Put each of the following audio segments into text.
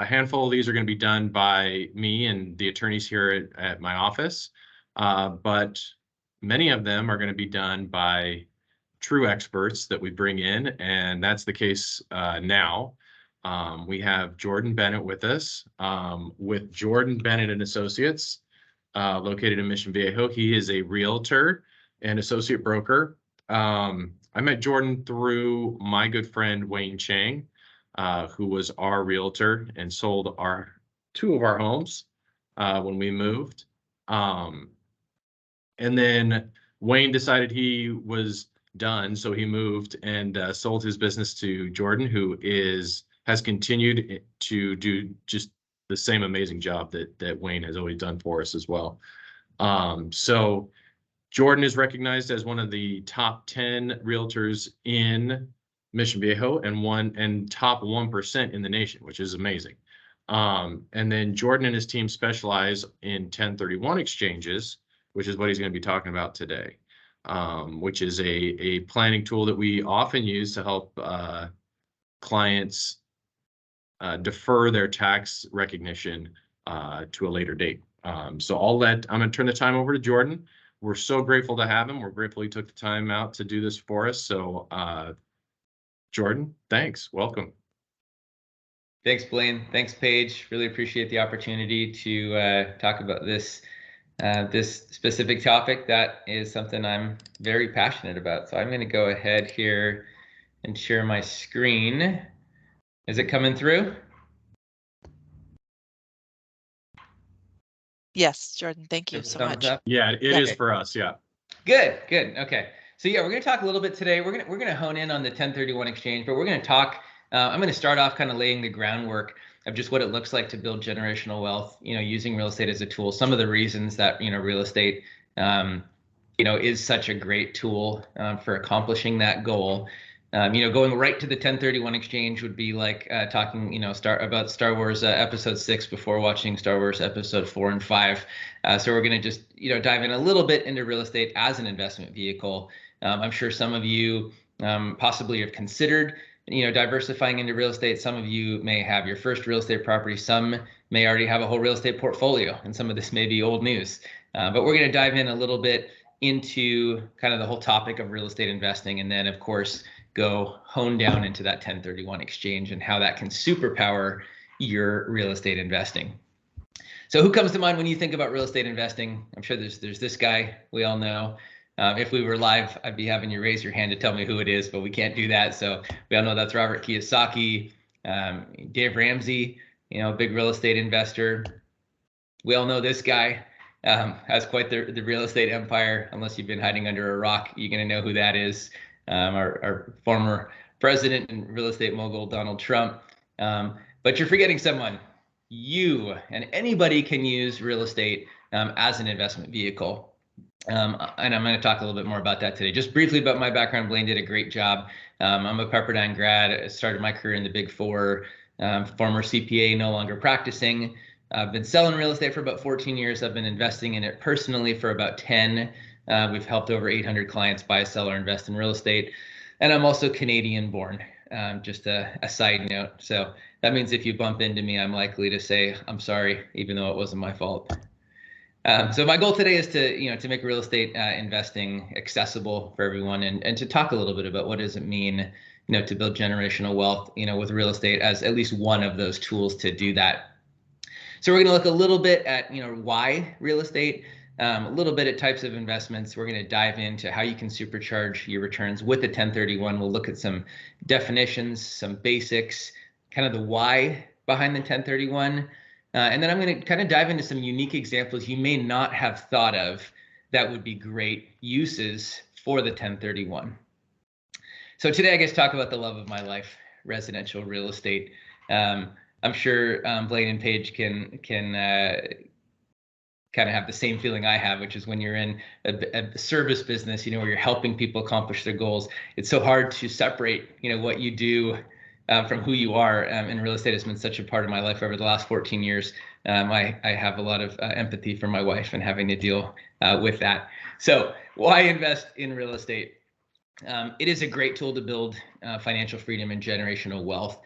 A handful of these are going to be done by me and the attorneys here at my office, but many of them are going to be done by true experts that we bring in, and that's the case now. We have Jordan Bennett with us, with Jordan Bennett and Associates, located in Mission Viejo. He is a realtor and associate broker. I met Jordan through my good friend Wayne Chang, who was our realtor and sold two of our homes when we moved. And then Wayne decided he was done, so he moved and sold his business to Jordan, who has continued to do just the same amazing job that Wayne has always done for us as well. So Jordan is recognized as one of the top 10 realtors in Mission Viejo and top 1% in the nation, which is amazing. And then Jordan and his team specialize in 1031 exchanges, which is what he's going to be talking about today, which is a planning tool that we often use to help clients defer their tax recognition to a later date. So I'm going to turn the time over to Jordan. We're so grateful to have him. We're grateful he took the time out to do this for us. So Jordan, thanks. Welcome. Thanks, Blaine. Thanks, Paige. Really appreciate the opportunity to talk about this specific topic. That is something I'm very passionate about. So I'm going to go ahead here and share my screen. Is it coming through? Yes, Jordan, thank you so much. Up? Yeah, it is for us. Yeah. Good. Okay. So yeah, we're going to talk a little bit today. We're going to hone in on the 1031 exchange, but we're going to talk. I'm going to start off kind of laying the groundwork of just what it looks like to build generational wealth. Using real estate as a tool. Some of the reasons that real estate, is such a great tool for accomplishing that goal. Going right to the 1031 exchange would be like talking, about Star Wars Episode 6 before watching Star Wars Episode 4 and 5. So we're going to just, dive in a little bit into real estate as an investment vehicle. I'm sure some of you possibly have considered, diversifying into real estate. Some of you may have your first real estate property. Some may already have a whole real estate portfolio, and some of this may be old news. But we're going to dive in a little bit into kind of the whole topic of real estate investing, and then, of course, go hone down into that 1031 exchange and how that can superpower your real estate investing. So who comes to mind when you think about real estate investing? I'm sure there's this guy we all know. If we were live, I'd be having you raise your hand to tell me who it is, but we can't do that. So we all know that's Robert Kiyosaki, Dave Ramsey, big real estate investor. We all know this guy has quite the real estate empire. Unless you've been hiding under a rock, you're going to know who that is. Our former president and real estate mogul, Donald Trump. But you're forgetting someone. You and anybody can use real estate as an investment vehicle. And I'm going to talk a little bit more about that today. Just briefly about my background, Blaine did a great job. I'm a Pepperdine grad. I started my career in the Big Four, former CPA, no longer practicing. I've been selling real estate for about 14 years. I've been investing in it personally for about 10. We've helped over 800 clients buy, sell, or invest in real estate. And I'm also Canadian born, just a side note. So that means if you bump into me, I'm likely to say, I'm sorry, even though it wasn't my fault. So my goal today is to make real estate investing accessible for everyone, and to talk a little bit about what does it mean, to build generational wealth, with real estate as at least one of those tools to do that. So we're going to look a little bit at, why real estate, a little bit at types of investments. We're going to dive into how you can supercharge your returns with the 1031. We'll look at some definitions, some basics, kind of the why behind the 1031. And then I'm going to kind of dive into some unique examples you may not have thought of that would be great uses for the 1031. So today I guess talk about the love of my life, residential real estate. I'm sure Blaine and Paige can kind of have the same feeling I have, which is when you're in a service business, where you're helping people accomplish their goals. It's so hard to separate, what you do from who you are. And real estate has been such a part of my life over the last 14 years. I have a lot of empathy for my wife and having to deal with that. So why invest in real estate? it is a great tool to build financial freedom and generational wealth,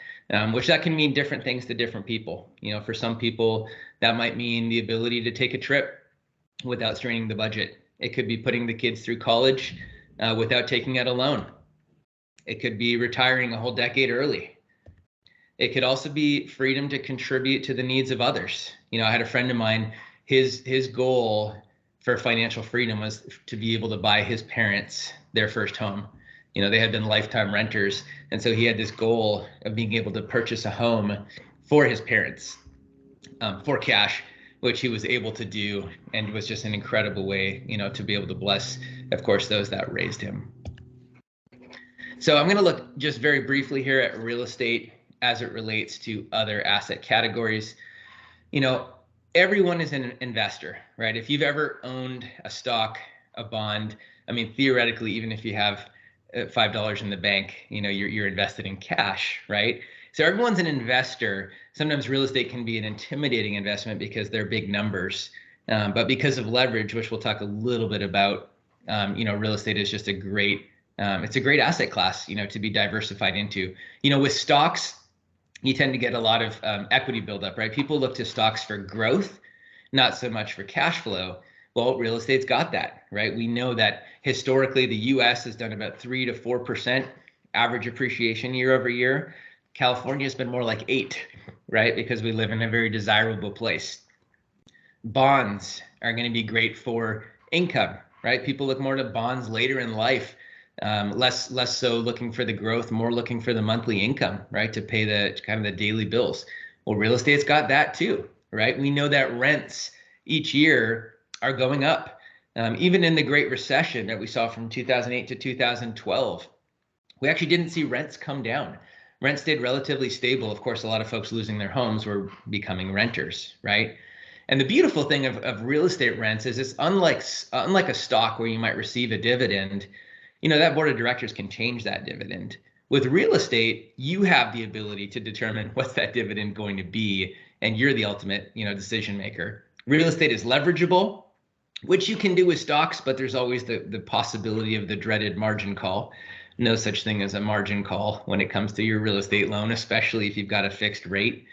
which that can mean different things to different people. For some people, that might mean the ability to take a trip without straining the budget. It could be putting the kids through college without taking out a loan. It could be retiring a whole decade early. It could also be freedom to contribute to the needs of others. I had a friend of mine, his goal for financial freedom was to be able to buy his parents their first home. They had been lifetime renters. And so he had this goal of being able to purchase a home for his parents for cash, which he was able to do, and was just an incredible way, to be able to bless, of course, those that raised him. So I'm going to look just very briefly here at real estate as it relates to other asset categories. Everyone is an investor, right? If you've ever owned a stock, a bond, theoretically, even if you have $5 in the bank, you're invested in cash, right? So everyone's an investor. Sometimes real estate can be an intimidating investment because they're big numbers, but because of leverage, which we'll talk a little bit about, real estate is just it's a great asset class, to be diversified into. With stocks, you tend to get a lot of equity buildup, right? People look to stocks for growth, not so much for cash flow. Well, real estate's got that, right? We know that historically the US has done about 3 to 4% average appreciation year over year. California has been more like 8, right? Because we live in a very desirable place. Bonds are going to be great for income, right? People look more to bonds later in life. Less so looking for the growth, more looking for the monthly income, right? To pay the kind of the daily bills. Well, real estate's got that too, right? We know that rents each year are going up. Even in the Great Recession that we saw from 2008 to 2012, we actually didn't see rents come down. Rent stayed relatively stable. Of course, a lot of folks losing their homes were becoming renters, right? And the beautiful thing of real estate rents is it's unlike a stock where you might receive a dividend. That board of directors can change that dividend. With real estate, you have the ability to determine what's that dividend going to be, and you're the ultimate, decision maker. Real estate is leverageable, which you can do with stocks, but there's always the possibility of the dreaded margin call. No such thing as a margin call when it comes to your real estate loan, especially if you've got a fixed rate.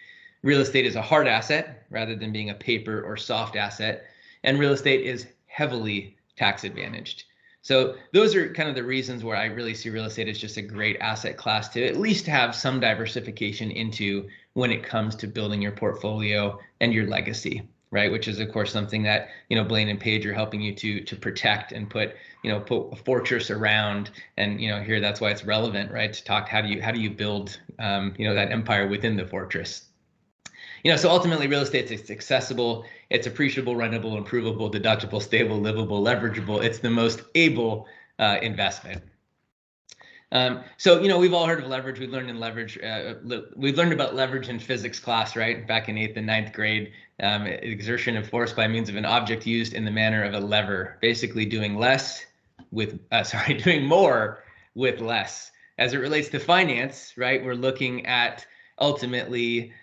Real estate is a hard asset rather than being a paper or soft asset, and real estate is heavily tax advantaged. So those are kind of the reasons where I really see real estate as just a great asset class to at least have some diversification into when it comes to building your portfolio and your legacy, right? Which is, of course, something that, Blaine and Paige are helping you to protect and put a fortress around. And, here that's why it's relevant, right? To talk, how do you build, that empire within the fortress. So ultimately real estate is accessible, it's appreciable, rentable, improvable, deductible, stable, livable, leverageable. It's the most able investment. So, we've all heard of leverage. We've learned about leverage in physics class, right? Back in 8th and 9th grade, exertion of force by means of an object used in the manner of a lever, basically doing more with less. As it relates to finance, right? We're looking at ultimately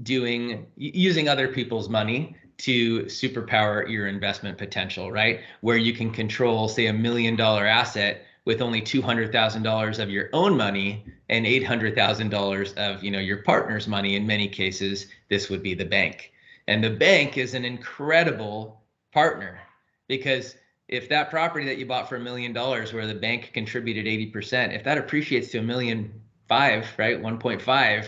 using other people's money to superpower your investment potential, right? Where you can control, say, $1 million asset with only $200,000 of your own money and $800,000 of your partner's money. In many cases, this would be the bank. And the bank is an incredible partner, because if that property that you bought for $1 million, where the bank contributed 80%, if that appreciates to $1.5 million, right, 1.5,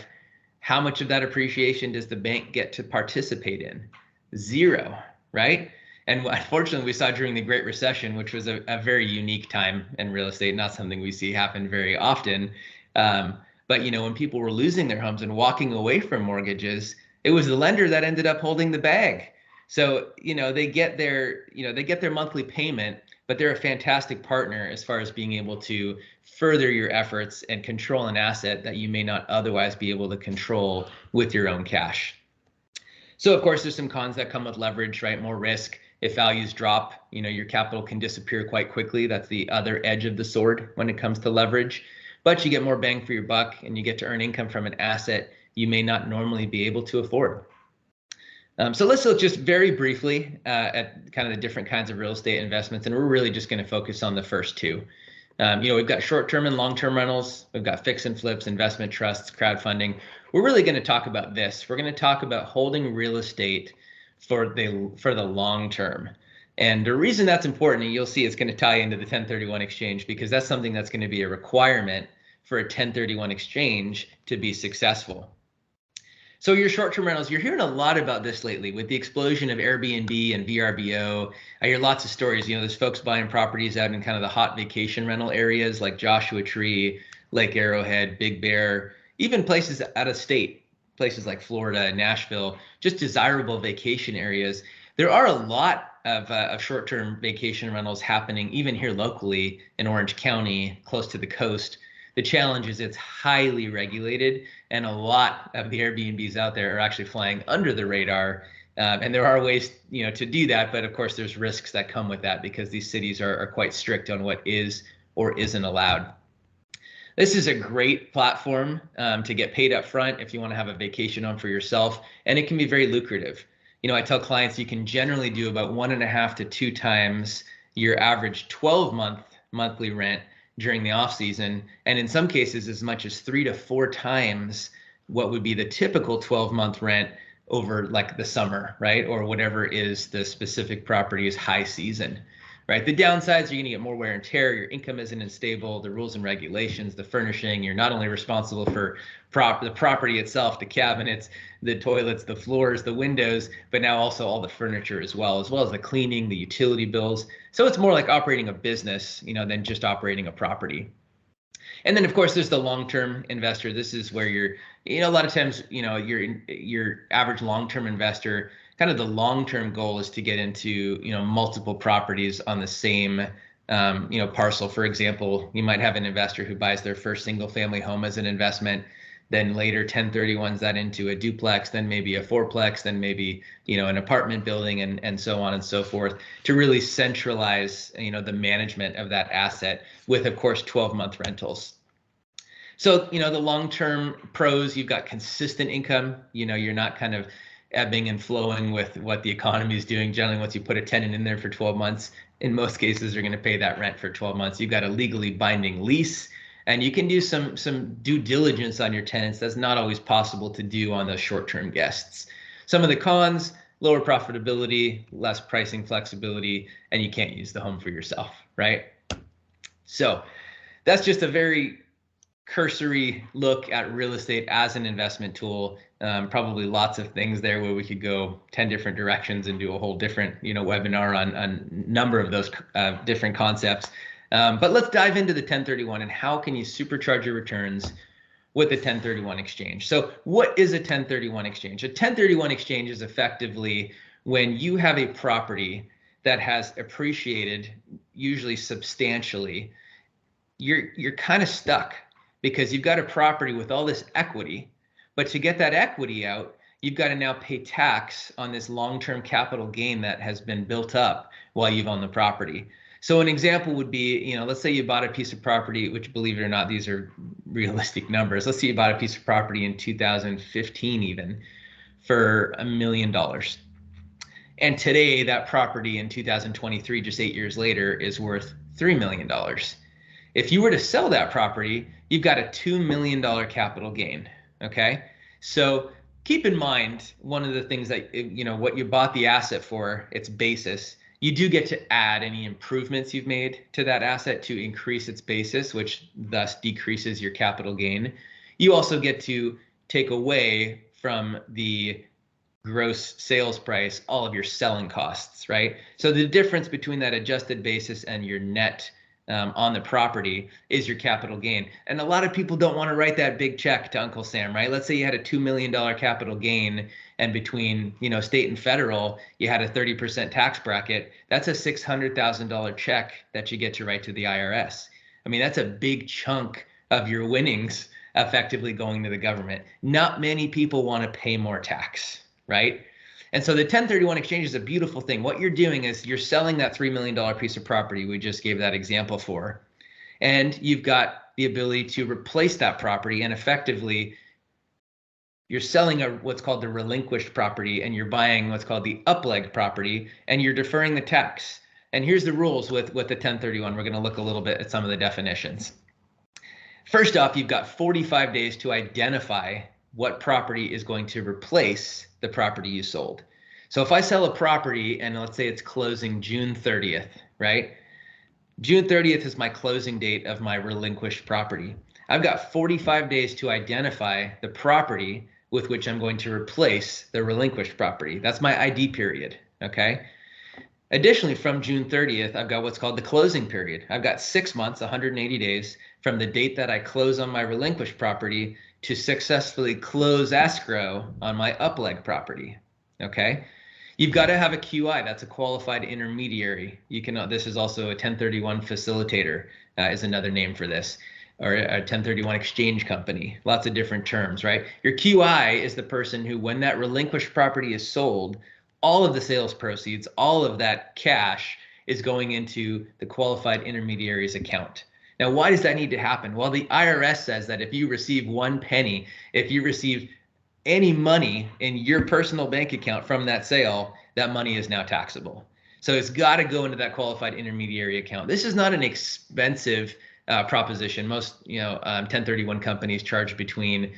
how much of that appreciation does the bank get to participate in? 0, right? And unfortunately, we saw during the Great Recession, which was a very unique time in real estate, not something we see happen very often. But when people were losing their homes and walking away from mortgages, it was the lender that ended up holding the bag. So they get their monthly payment, but they're a fantastic partner as far as being able to further your efforts and control an asset that you may not otherwise be able to control with your own cash. So of course, there's some cons that come with leverage, right? More risk. If values drop, your capital can disappear quite quickly. That's the other edge of the sword when it comes to leverage. But you get more bang for your buck, and you get to earn income from an asset you may not normally be able to afford. So let's look just very briefly at kind of the different kinds of real estate investments, and we're really just going to focus on the first two. We've got short-term and long-term rentals. We've got fix and flips, investment trusts, crowdfunding. We're really going to talk about this. We're going to talk about holding real estate for the long term. And the reason that's important, and you'll see it's going to tie into the 1031 exchange, because that's something that's going to be a requirement for a 1031 exchange to be successful. So your short-term rentals, you're hearing a lot about this lately with the explosion of Airbnb and VRBO. I hear lots of stories. There's folks buying properties out in kind of the hot vacation rental areas like Joshua Tree, Lake Arrowhead, Big Bear, even places out of state, places like Florida, Nashville, just desirable vacation areas. There are a lot of short-term vacation rentals happening even here locally in Orange County, close to the coast. The challenge is it's highly regulated, and a lot of the Airbnbs out there are actually flying under the radar. And there are ways, to do that, but of course there's risks that come with that because these cities are quite strict on what is or isn't allowed. This is a great platform to get paid up front if you want to have a vacation home for yourself, and it can be very lucrative. I tell clients you can generally do about 1.5 to 2 times your average 12-month monthly rent during the off season, and in some cases as much as 3 to 4 times what would be the typical 12-month rent over like the summer, right? Or whatever is the specific property's high season, right? The downsides, you're going to get more wear and tear. Your income isn't as stable. The rules and regulations, the furnishing, you're not only responsible for the property itself, the cabinets, the toilets, the floors, the windows, but now also all the furniture as well as the cleaning, the utility bills. So it's more like operating a business, than just operating a property. And then of course there's the long-term investor. This is where you're, a lot of times, your average long-term investor, kind of the long-term goal is to get into, multiple properties on the same, parcel. For example, you might have an investor who buys their first single-family home as an investment, then later 1031s that into a duplex, then maybe a fourplex, then maybe, an apartment building, and so on and so forth, to really centralize, the management of that asset with, of course, 12-month rentals. So, the long-term pros, you've got consistent income. You're not kind of ebbing and flowing with what the economy is doing. Generally, once you put a tenant in there for 12 months, in most cases, they're going to pay that rent for 12 months. You've got a legally binding lease, and you can do some due diligence on your tenants. That's not always possible to do on those short-term guests. Some of the cons: lower profitability, less pricing flexibility, and you can't use the home for yourself, right? So that's just a very cursory look at real estate as an investment tool. Probably lots of things there where we could go 10 different directions and do a whole different, webinar on a number of those different concepts. But let's dive into the 1031 and how can you supercharge your returns with a 1031 exchange. So what is a 1031 exchange? A 1031 exchange is effectively when you have a property that has appreciated, usually substantially. You're kind of stuck because you've got a property with all this equity, but to get that equity out, you've got to now pay tax on this long-term capital gain that has been built up while you've owned the property. So an example would be, let's say you bought a piece of property, which, believe it or not, these are realistic numbers. Let's say you bought a piece of property in 2015 even for $1 million. And today that property in 2023, just 8 years later, is worth $3 million. If you were to sell that property, you've got a $2 million capital gain, okay? So keep in mind, one of the things that, what you bought the asset for, its basis, you do get to add any improvements you've made to that asset to increase its basis, which thus decreases your capital gain. You also get to take away from the gross sales price all of your selling costs, right? So the difference between that adjusted basis and your net on the property is your capital gain. And a lot of people don't want to write that big check to Uncle Sam, right? Let's say you had a $2 million capital gain, and between state and federal, you had a 30% tax bracket. That's a $600,000 check that you get to write to the IRS. I mean, that's a big chunk of your winnings effectively going to the government. Not many people want to pay more tax, right? And so the 1031 exchange is a beautiful thing. What you're doing is you're selling that $3 million piece of property we just gave that example for, and you've got the ability to replace that property, and effectively you're selling what's called the relinquished property, and you're buying what's called the upleg property, and you're deferring the tax. And here's the rules with the 1031. We're going to look a little bit at some of the definitions. First off, you've got 45 days to identify what property is going to replace the property you sold. So if I sell a property and let's say it's closing June 30th, right? June 30th is my closing date of my relinquished property. I've got 45 days to identify the property with which I'm going to replace the relinquished property. That's my ID period, okay? Additionally, from June 30th, I've got what's called the closing period. I've got 6 months, 180 days from the date that I close on my relinquished property to successfully close escrow on my upleg property, okay? You've got to have a QI, that's a qualified intermediary. You can, this is also a 1031 facilitator is another name for this, or a 1031 exchange company, lots of different terms, right? Your QI is the person who, when that relinquished property is sold, all of the sales proceeds, all of that cash is going into the qualified intermediary's account. Now, why does that need to happen? Well, the IRS says that if you receive 1 penny, if you receive any money in your personal bank account from that sale, that money is now taxable. So it's got to go into that qualified intermediary account. This is not an expensive proposition. Most 1031 companies charge between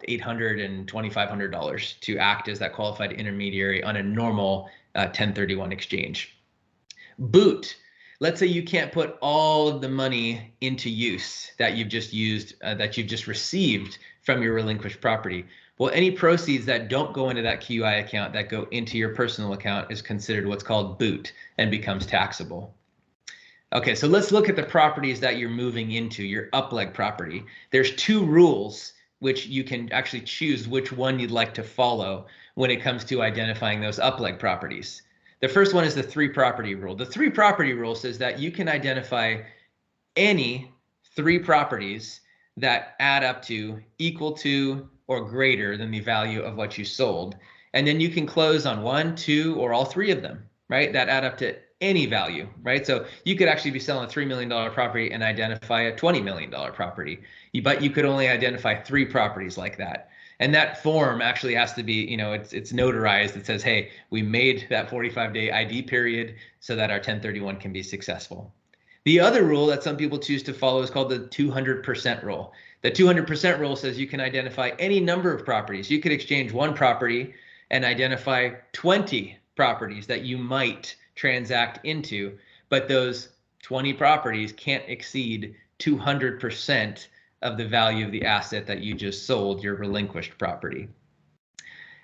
$800 and $2,500 to act as that qualified intermediary on a normal 1031 exchange. Boot. Let's say you can't put all of the money into use that you've just used, that you've just received from your relinquished property. Well, any proceeds that don't go into that QI account that go into your personal account is considered what's called boot and becomes taxable. Okay, so let's look at the properties that you're moving into, your upleg property. There's 2 rules which you can actually choose which one you'd like to follow when it comes to identifying those upleg properties. The first one is the 3 property rule. The 3 property rule says that you can identify any 3 properties that add up to, equal to, or greater than the value of what you sold. And then you can close on 1, 2, or all 3 of them, right? That add up to any value, right? So you could actually be selling a $3 million property and identify a $20 million property, but you could only identify 3 properties like that. And that form actually has to be, it's notarized. It says, hey, we made that 45-day ID period so that our 1031 can be successful. The other rule that some people choose to follow is called the 200% rule. The 200% rule says you can identify any number of properties. You could exchange 1 property and identify 20 properties that you might transact into, but those 20 properties can't exceed 200% of the value of the asset that you just sold, your relinquished property.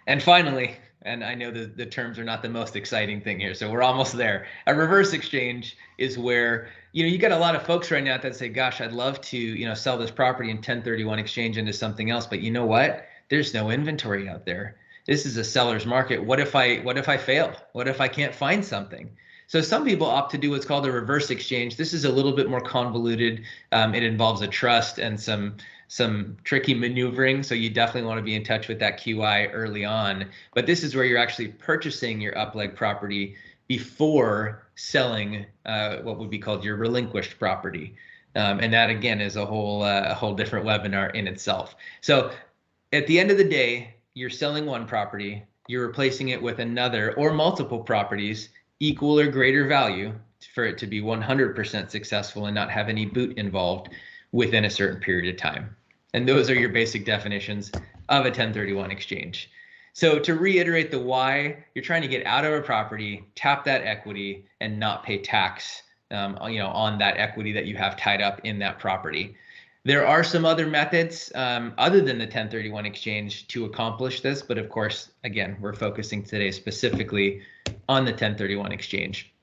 And finally, and I know the terms are not the most exciting thing here, so we're almost there. A reverse exchange is where, you got a lot of folks right now that say, gosh, I'd love to, sell this property and 1031 exchange into something else, but you know what? There's no inventory out there. This is a seller's market. What if I fail? What if I can't find something? So some people opt to do what's called a reverse exchange. This is a little bit more convoluted. It involves a trust and some tricky maneuvering. So you definitely want to be in touch with that QI early on. But this is where you're actually purchasing your upleg property before selling what would be called your relinquished property. And that again is a whole different webinar in itself. So at the end of the day, you're selling 1 property, you're replacing it with another or multiple properties equal or greater value for it to be 100% successful and not have any boot involved within a certain period of time. And those are your basic definitions of a 1031 exchange. So to reiterate the why, you're trying to get out of a property, tap that equity, and not pay tax on that equity that you have tied up in that property. There are some other methods other than the 1031 exchange to accomplish this, but of course, again, we're focusing today specifically on the 1031 exchange.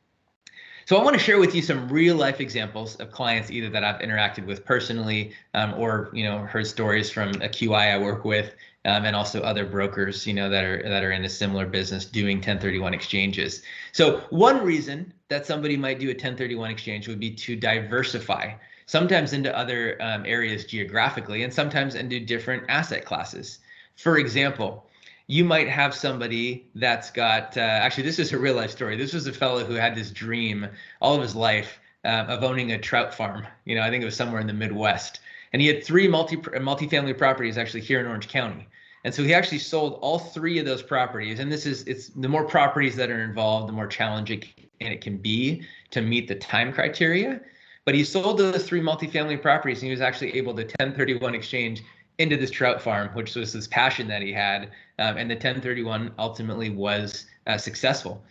So I want to share with you some real life examples of clients either that I've interacted with personally or heard stories from a QI I work with and also other brokers that are in a similar business doing 1031 exchanges. So one reason that somebody might do a 1031 exchange would be to diversify, sometimes into other areas geographically and sometimes into different asset classes. For example, you might have somebody that's got, actually, this is a real life story. This was a fellow who had this dream all of his life of owning a trout farm. I think it was somewhere in the Midwest. And he had 3 multifamily properties actually here in Orange County. And so he actually sold all 3 of those properties. And it's the more properties that are involved, the more challenging it can be to meet the time criteria. But he sold those 3 multifamily properties, and he was actually able to 1031 exchange into this trout farm, which was this passion that he had. And the 1031 ultimately was successful.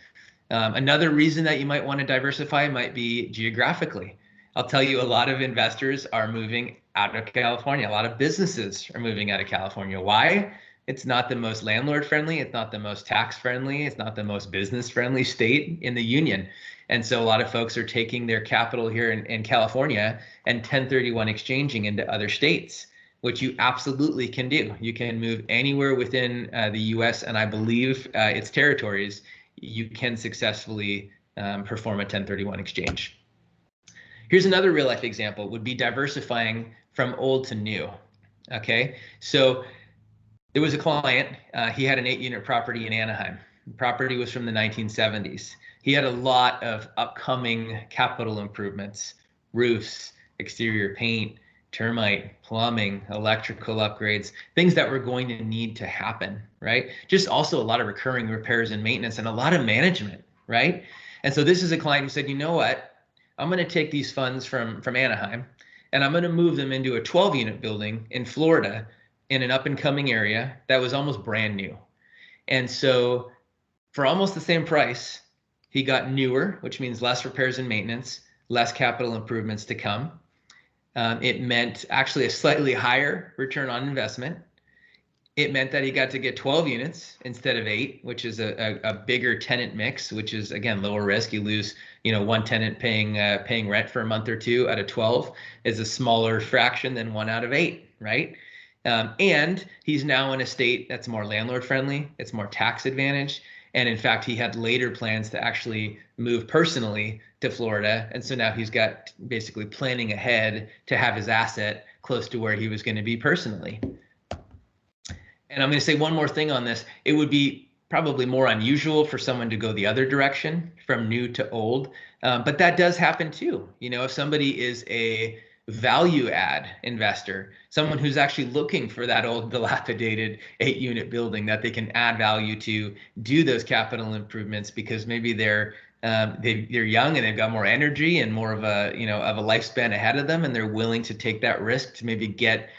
Another reason that you might want to diversify might be geographically. I'll tell you, a lot of investors are moving out of California. A lot of businesses are moving out of California. Why? It's not the most landlord friendly. It's not the most tax friendly. It's not the most business friendly state in the union. And so a lot of folks are taking their capital here in California and 1031 exchanging into other states, which you absolutely can do. You can move anywhere within the US, and I believe its territories. You can successfully perform a 1031 exchange. Here's another real life example, would be diversifying from old to new. Okay, so there was a client, he had an 8-unit property in Anaheim. The property was from the 1970s. He had a lot of upcoming capital improvements, roofs, exterior paint, termite, plumbing, electrical upgrades, things that were going to need to happen, right? Just also a lot of recurring repairs and maintenance and a lot of management, right? And so this is a client who said, you know what? I'm going to take these funds from Anaheim and I'm going to move them into a 12-unit building in Florida in an up and coming area that was almost brand new. And so for almost the same price, he got newer, which means less repairs and maintenance, less capital improvements to come. It meant actually a slightly higher return on investment. It meant that he got to get 12 units instead of 8, which is a bigger tenant mix, which is, again, lower risk. You lose, one tenant paying rent for a month or two out of 12 is a smaller fraction than 1 out of 8, right? And he's now in a state that's more landlord friendly. It's more tax advantaged. And in fact, he had later plans to actually move personally to Florida. And so now he's got basically planning ahead to have his asset close to where he was going to be personally. And I'm going to say one more thing on this. It would be probably more unusual for someone to go the other direction from new to old. But that does happen too. If somebody is a value add investor, someone who's actually looking for that old dilapidated 8-unit building that they can add value to, do those capital improvements because maybe they're young and they've got more energy and more of a lifespan ahead of them, and they're willing to take that risk to maybe get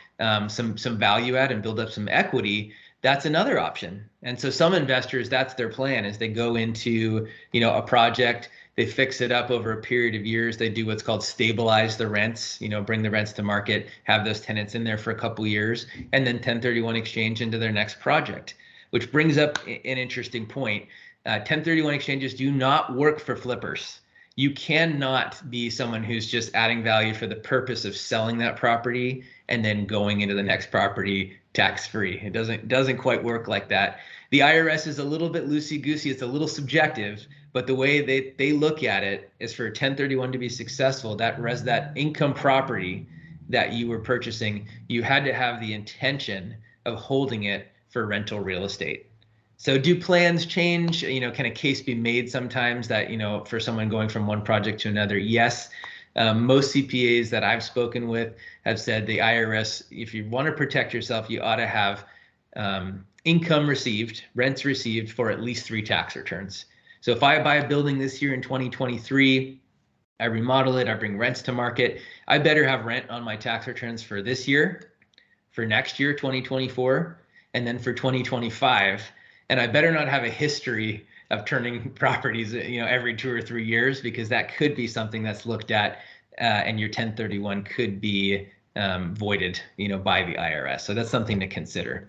some value add and build up some equity. That's another option. And so some investors, that's their plan, is they go into a project, they fix it up over a period of years. They do what's called stabilize the rents, bring the rents to market, have those tenants in there for a couple years, and then 1031 exchange into their next project, which brings up an interesting point. 1031 exchanges do not work for flippers. You cannot be someone who's just adding value for the purpose of selling that property and then going into the next property tax-free. It doesn't quite work like that. The IRS is a little bit loosey-goosey. It's a little subjective, but the way they look at it is for a 1031 to be successful, that income property that you were purchasing, you had to have the intention of holding it for rental real estate. So do plans change? Can a case be made sometimes that, for someone going from one project to another? Yes. Most CPAs that I've spoken with have said the IRS, if you want to protect yourself, you ought to have income received, rents received for at least 3 tax returns. So if I buy a building this year in 2023, I remodel it, I bring rents to market, I better have rent on my tax returns for this year, for next year, 2024, and then for 2025. And I better not have a history of turning properties, every 2 or 3 years, because that could be something that's looked at and your 1031 could be voided, by the IRS. So that's something to consider.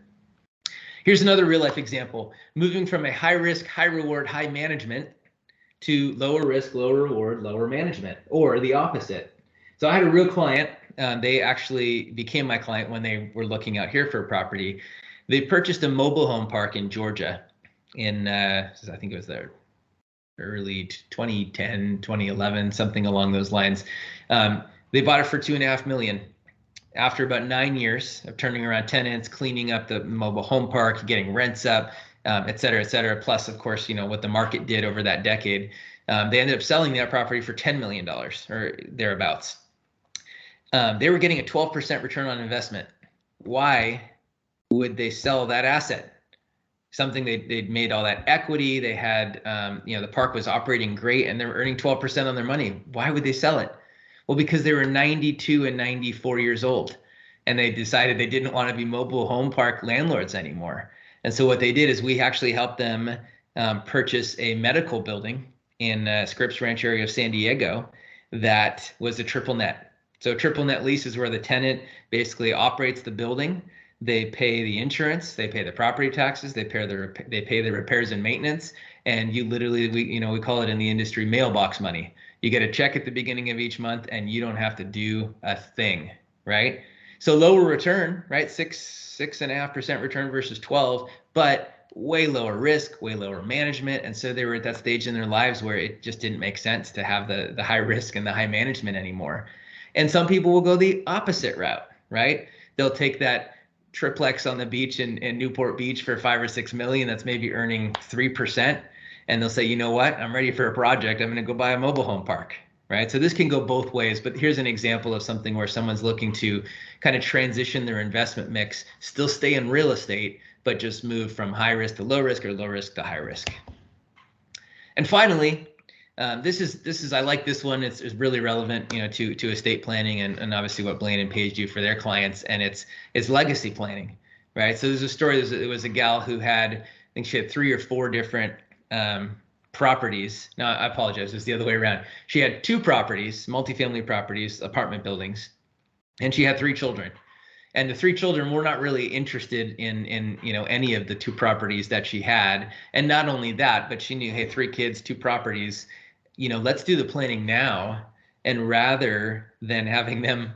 Here's another real life example, moving from a high risk, high reward, high management to lower risk, lower reward, lower management, or the opposite. So I had a real client. They actually became my client when they were looking out here for a property. They purchased a mobile home park in Georgia in, I think it was the early 2010, 2011, something along those lines. They bought it for $2.5 million. After about 9 years of turning around tenants, cleaning up the mobile home park, getting rents up, et cetera, plus, of course, what the market did over that decade, they ended up selling that property for $10 million or thereabouts. They were getting a 12% return on investment. Why would they sell that asset? Something they'd made all that equity. They had, the park was operating great and they were earning 12% on their money. Why would they sell it? Well, because they were 92 and 94 years old and they decided they didn't want to be mobile home park landlords anymore. And so what they did is we actually helped them purchase a medical building in Scripps Ranch area of San Diego that was a triple net. So triple net lease is where the tenant basically operates the building. They pay the insurance, they pay the property taxes, they pay the repairs and maintenance, and you literally, we call it in the industry mailbox money. You get a check at the beginning of each month and you don't have to do a thing, right? So lower return, right? 6.5% return versus 12, but way lower risk, way lower management. And so they were at that stage in their lives where it just didn't make sense to have the high risk and the high management anymore. And some people will go the opposite route, right? They'll take that triplex on the beach in Newport Beach for 5 or 6 million that's maybe earning 3%. And they'll say, you know what, I'm ready for a project. I'm going to go buy a mobile home park, right? So this can go both ways, but here's an example of something where someone's looking to kind of transition their investment mix, still stay in real estate, but just move from high risk to low risk or low risk to high risk. And finally, this is I like this one. It's really relevant, to estate planning and obviously what Blaine and Paige do for their clients, and it's legacy planning, right? So there's a story. There was a gal who had, I think she had 3 or 4 different properties. No, I apologize. It was the other way around. She had 2 properties, multifamily properties, apartment buildings, and she had 3 children. And the 3 children were not really interested in any of the 2 properties that she had. And not only that, but she knew, hey, 3 kids, 2 properties, let's do the planning now. And rather than having them,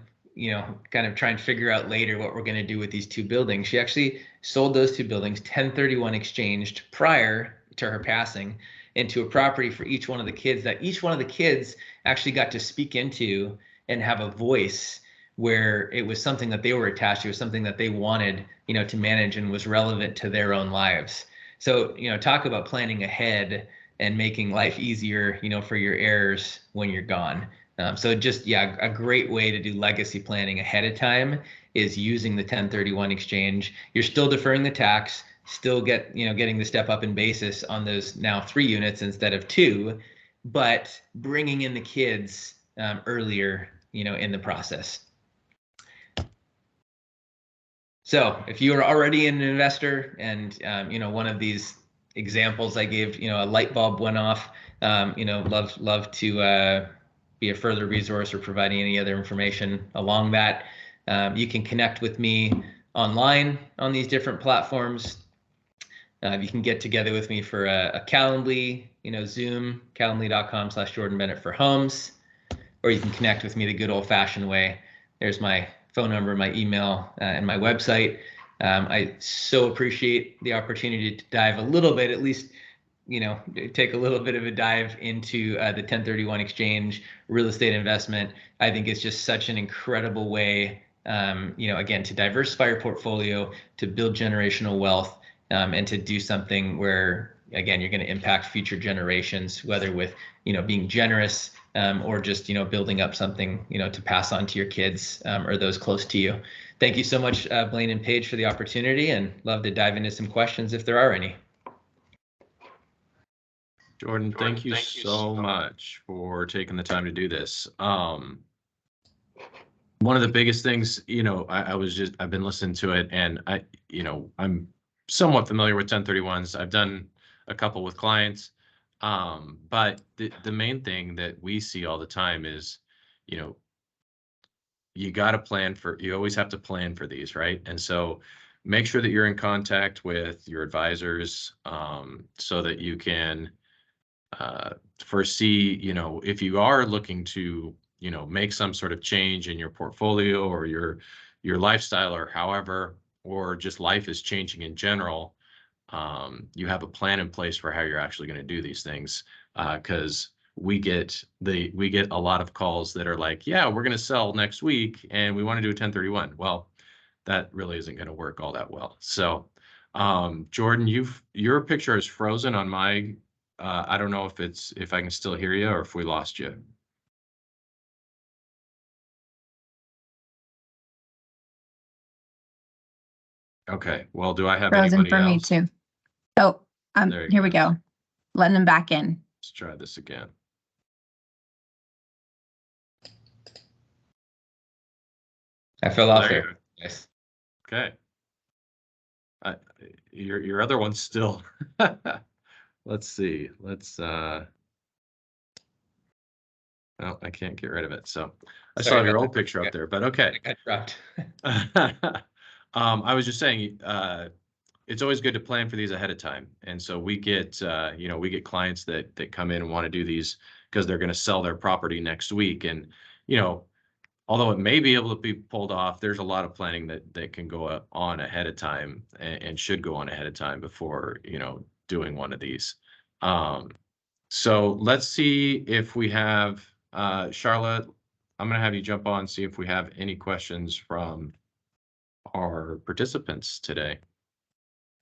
kind of try and figure out later what we're going to do with these 2 buildings, she actually sold those 2 buildings, 1031 exchanged prior to her passing, into a property for each one of the kids that each one of the kids actually got to speak into and have a voice, where it was something that they were attached to, something that they wanted, to manage and was relevant to their own lives. So, talk about planning ahead and making life easier, for your heirs when you're gone. So just, a great way to do legacy planning ahead of time is using the 1031 exchange. You're still deferring the tax, still getting the step up in basis on those now 3 units instead of 2, but bringing in the kids earlier, in the process. So if you are already an investor and, one of these examples I gave, a light bulb went off, love to be a further resource or providing any other information along that. You can connect with me online on these different platforms. You can get together with me for a Calendly, Zoom, calendly.com/Jordan Bennet for homes, or you can connect with me the good old fashioned way. There's my phone number, my email, and my website. I so appreciate the opportunity to dive a little bit, at least, take a little bit of a dive into the 1031 exchange, real estate investment. I think it's just such an incredible way, again, to diversify your portfolio, to build generational wealth, and to do something where, again, you're going to impact future generations, whether with, being generous, or just, building up something, to pass on to your kids or those close to you. Thank you so much, Blaine and Paige, for the opportunity, and love to dive into some questions if there are any. Jordan, thank you so much for taking the time to do this. One of the biggest things, I've been listening to it, and I'm somewhat familiar with 1031s. I've done a couple with clients. But the main thing that we see all the time is, you got to plan you always have to plan for these, right? And so make sure that you're in contact with your advisors, so that you can foresee, if you are looking to, make some sort of change in your portfolio or your lifestyle or however, or just life is changing in general. You have a plan in place for how you're actually going to do these things, because we get a lot of calls that are like, yeah, we're going to sell next week and we want to do a 1031. Well, that really isn't going to work all that well. So, Jordan, your picture is frozen on my. I don't know if I can still hear you or if we lost you. Okay, well, do I have Frozen anybody for me else? too. Oh, There you here we go. go. Letting them back in. Let's try this again. I fell off There you there. go. Yes. Okay. Your other one's still. Let's see. Oh, I can't get rid of it. So I Sorry saw your about old that. picture up there, but okay. I got dropped. I was just saying, it's always good to plan for these ahead of time. And so we get, we get clients that come in and want to do these because they're going to sell their property next week. And, although it may be able to be pulled off, there's a lot of planning that can go on ahead of time and should go on ahead of time before, doing one of these. So let's see if we have, Charlotte, I'm going to have you jump on, see if we have any questions from our participants today.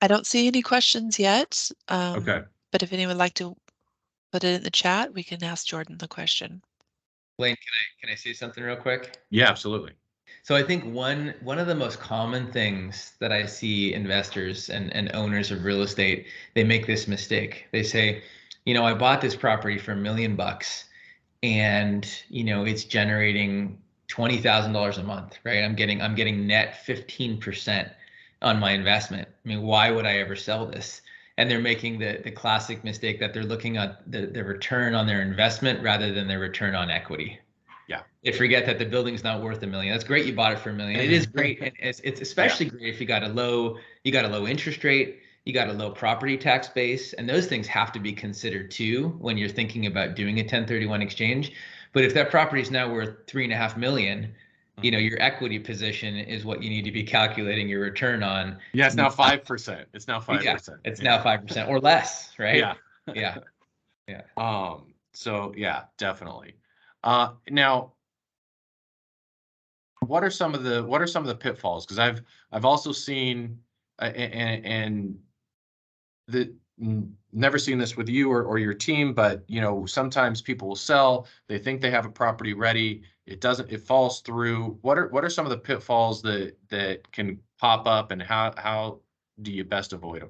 I don't see any questions yet. Okay. But if anyone would like to put it in the chat, we can ask Jordan the question. Blaine, can I say something real quick? Yeah, absolutely. So I think one of the most common things that I see investors and owners of real estate, they make this mistake. They say, I bought this property for $1 million and it's generating $20,000 a month, right? I'm getting net 15% on my investment. I mean, why would I ever sell this? And they're making the classic mistake that they're looking at the return on their investment rather than their return on equity. Yeah. They forget that the building's not worth $1 million. That's great. You bought it for $1 million. It is great. And it's especially great if you got a low interest rate, you got a low property tax base, and those things have to be considered too when you're thinking about doing a 1031 exchange. But if that property is now worth $3.5 million, your equity position is what you need to be calculating your return on. Yeah, it's now 5%. It's now 5%. Yeah, it's now 5% or less, right? Yeah. Yeah. Yeah. So yeah, definitely. Now, what are some of the pitfalls? Because I've also seen and never seen this with you or your team, but sometimes people will sell, they think they have a property ready, it falls through. What are some of the pitfalls that can pop up, and how do you best avoid them?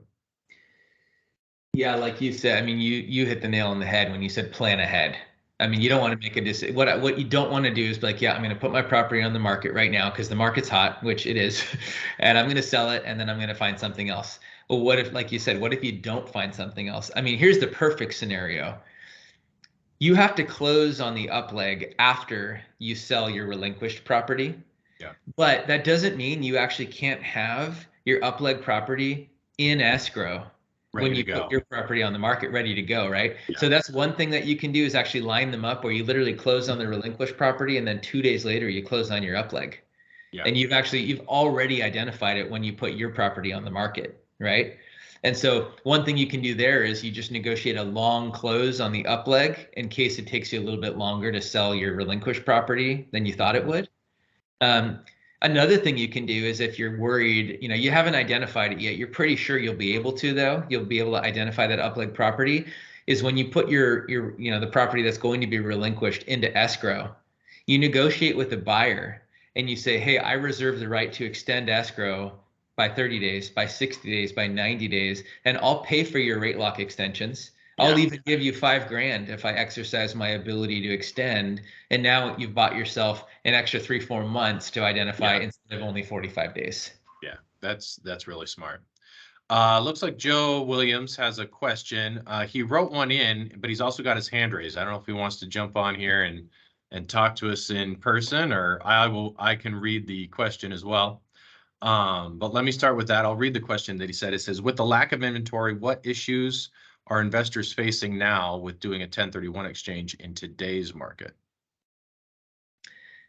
Yeah, like you said, I mean, you hit the nail on the head when you said plan ahead. I mean, you don't want to make a decision. What you don't want to do is be like, yeah, I'm going to put my property on the market right now because the market's hot, which it is, and I'm going to sell it, and then I'm going to find something else. Well, what if, like you said, what if you don't find something else? I mean, here's the perfect scenario. You have to close on the up leg after you sell your relinquished property. Yeah. But that doesn't mean you actually can't have your up leg property in escrow when you put your property on the market ready to go, right? Yeah. So that's one thing that you can do is actually line them up where you literally close on the relinquished property and then 2 days later you close on your up leg. Yeah. And you've already identified it when you put your property on the market, right? And so one thing you can do there is you just negotiate a long close on the up leg in case it takes you a little bit longer to sell your relinquished property than you thought it would. Another thing you can do is if you're worried, you haven't identified it yet, you're pretty sure you'll be able to, though, you'll be able to identify that up leg property, is when you put your the property that's going to be relinquished into escrow, you negotiate with the buyer and you say, hey, I reserve the right to extend escrow by 30 days, by 60 days, by 90 days, and I'll pay for your rate lock extensions. I'll even give you $5,000 if I exercise my ability to extend. And now you've bought yourself an extra 3-4 months to identify instead of only 45 days. Yeah, that's really smart. Looks like Joe Williams has a question. He wrote one in, but he's also got his hand raised. I don't know if he wants to jump on here and talk to us in person, or I can read the question as well. But let me start with that. I'll read the question that he said. It says, with the lack of inventory, what issues are investors facing now with doing a 1031 exchange in today's market?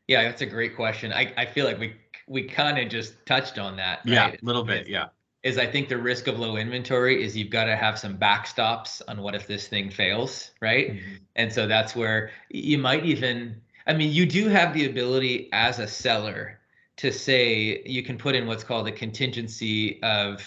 Yeah, that's a great question. I feel like we kind of just touched on that, right? Yeah, a little bit, yeah. Is I think the risk of low inventory is you've got to have some backstops on what if this thing fails, right? Mm-hmm. And so that's where you might even, you do have the ability as a seller to say you can put in what's called a contingency of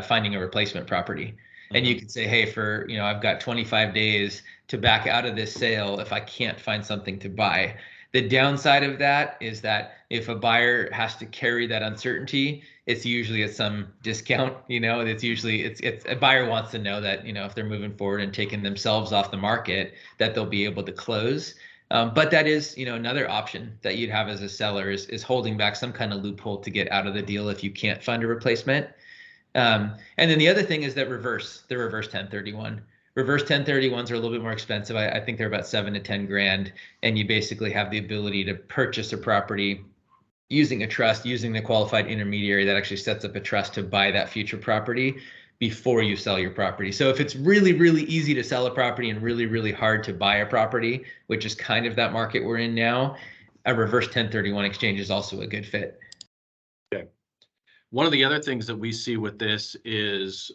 finding a replacement property. And you could say, hey, for, I've got 25 days to back out of this sale if I can't find something to buy. The downside of that is that if a buyer has to carry that uncertainty, it's usually at some discount. It's usually it's a buyer wants to know that, if they're moving forward and taking themselves off the market, that they'll be able to close. But that is, another option that you'd have as a seller is holding back some kind of loophole to get out of the deal if you can't fund a replacement. And then the other thing is that the reverse 1031. Reverse 1031s are a little bit more expensive. I think they're about 7 to 10 grand. And you basically have the ability to purchase a property using a trust, using the qualified intermediary that actually sets up a trust to buy that future property before you sell your property. So if it's really, really easy to sell a property and really, really hard to buy a property, which is kind of that market we're in now, a reverse 1031 exchange is also a good fit. Okay. One of the other things that we see with this is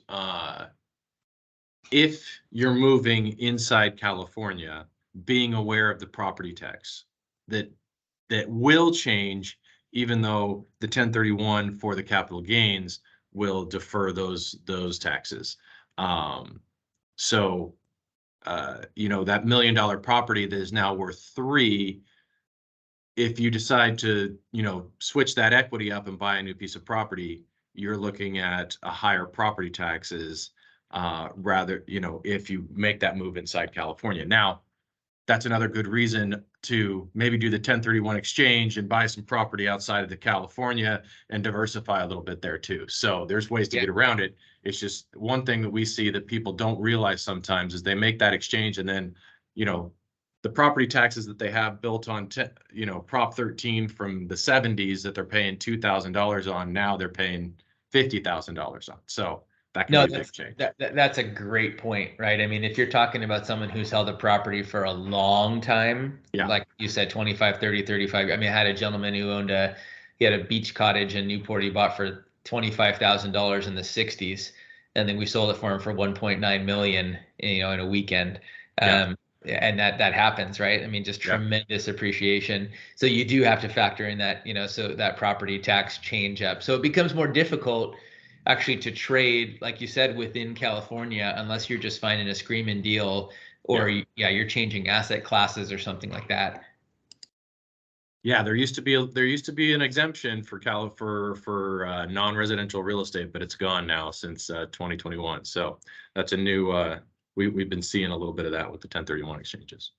if you're moving inside California, being aware of the property tax that will change, even though the 1031 for the capital gains will defer those taxes. So that $1 million property that is now worth $3 million, if you decide to, switch that equity up and buy a new piece of property, you're looking at a higher property taxes rather, if you make that move inside California. Now, that's another good reason to maybe do the 1031 exchange and buy some property outside of the California and diversify a little bit there too. So there's ways to get around it. It's just one thing that we see that people don't realize sometimes is they make that exchange and then, the property taxes that they have built on, Prop 13 from the 70s that they're paying $2,000 on, now they're paying $50,000 on. So that can be a big change. That's a great point, right? I mean, if you're talking about someone who's held a property for a long time, like you said, 25, 30, 35. I mean, I had a gentleman who he had a beach cottage in Newport he bought for $25,000 in the 60s. And then we sold it for him for 1.9 million, in a weekend. And that happens, right? I mean, just tremendous appreciation. So you do have to factor in that, so that property tax change up. So it becomes more difficult actually to trade, like you said, within California, unless you're just finding a screaming deal or you're changing asset classes or something like that. Yeah, there used to be an exemption for non-residential real estate, but it's gone now since 2021. So that's a new we've been seeing a little bit of that with the 1031 exchanges.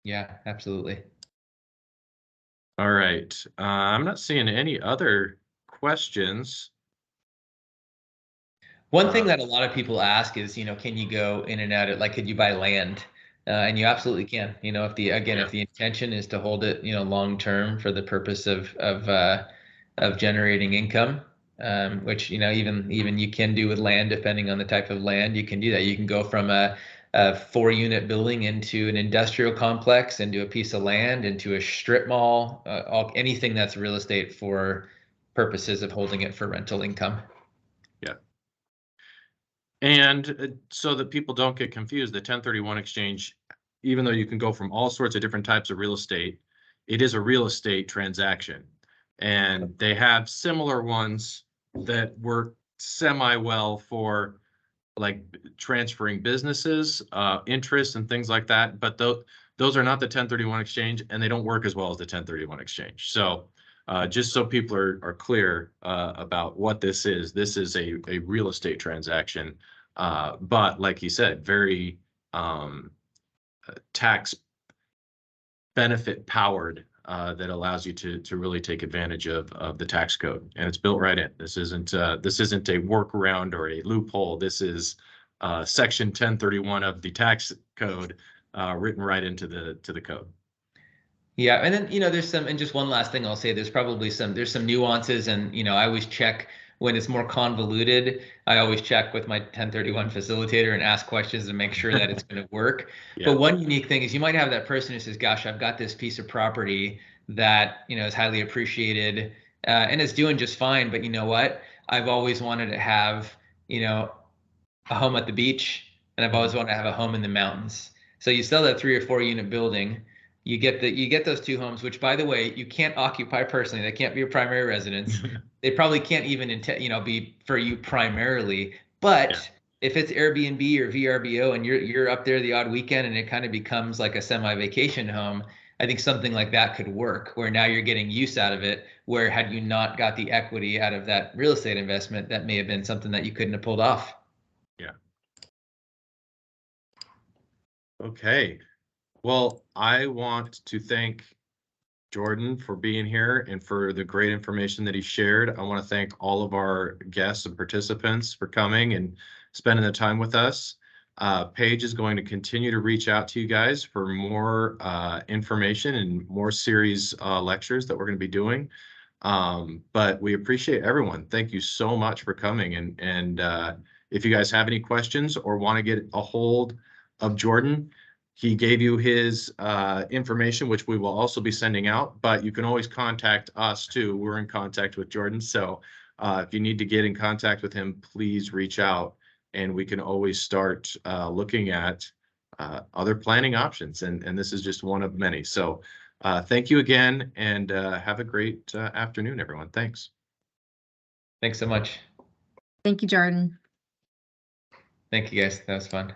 Yeah, absolutely. All right. I'm not seeing any other questions. One thing that a lot of people ask is, can you go in and out of, like, could you buy land? And you absolutely can. If the intention is to hold it, long term for the purpose of generating income, which even you can do with land, depending on the type of land, you can do that. You can go from a 4-unit building into an industrial complex, into a piece of land, into a strip mall, anything that's real estate for purposes of holding it for rental income. Yeah. And so that people don't get confused, the 1031 exchange, even though you can go from all sorts of different types of real estate, it is a real estate transaction. And they have similar ones that work semi-well for like transferring businesses, interests and things like that. But those are not the 1031 exchange, and they don't work as well as the 1031 exchange. So just so people are clear about what this is a real estate transaction. But like you said, very tax benefit powered that allows you to really take advantage of the tax code, and it's built right in. This isn't a workaround or a loophole. This is section 1031 of the tax code written right into the code. Yeah, and then there's some, and just one last thing I'll say, there's some nuances, and I always check when it's more convoluted. I always check with my 1031 facilitator and ask questions to make sure that it's going to work. But one unique thing is you might have that person who says, gosh, I've got this piece of property that is highly appreciated and it's doing just fine, but you know what, I've always wanted to have a home at the beach, and I've always wanted to have a home in the mountains. So you sell that 3 or 4 unit building, you get those 2 homes, which, by the way, you can't occupy personally. They can't be your primary residence. They probably can't even be for you primarily. But if it's Airbnb or VRBO and you're up there the odd weekend and it kind of becomes like a semi-vacation home, I think something like that could work, where now you're getting use out of it, where had you not got the equity out of that real estate investment, that may have been something that you couldn't have pulled off. Yeah. Okay. Well, I want to thank Jordan for being here and for the great information that he shared. I want to thank all of our guests and participants for coming and spending the time with us. Paige is going to continue to reach out to you guys for more information and more series lectures that we're going to be doing. But we appreciate everyone. Thank you so much for coming. And if you guys have any questions or want to get a hold of Jordan, he gave you his information, which we will also be sending out, but you can always contact us too. We're in contact with Jordan. So if you need to get in contact with him, please reach out and we can always start looking at other planning options. And this is just one of many. So thank you again and have a great afternoon, everyone. Thanks. Thanks so much. Thank you, Jordan. Thank you guys. That was fun.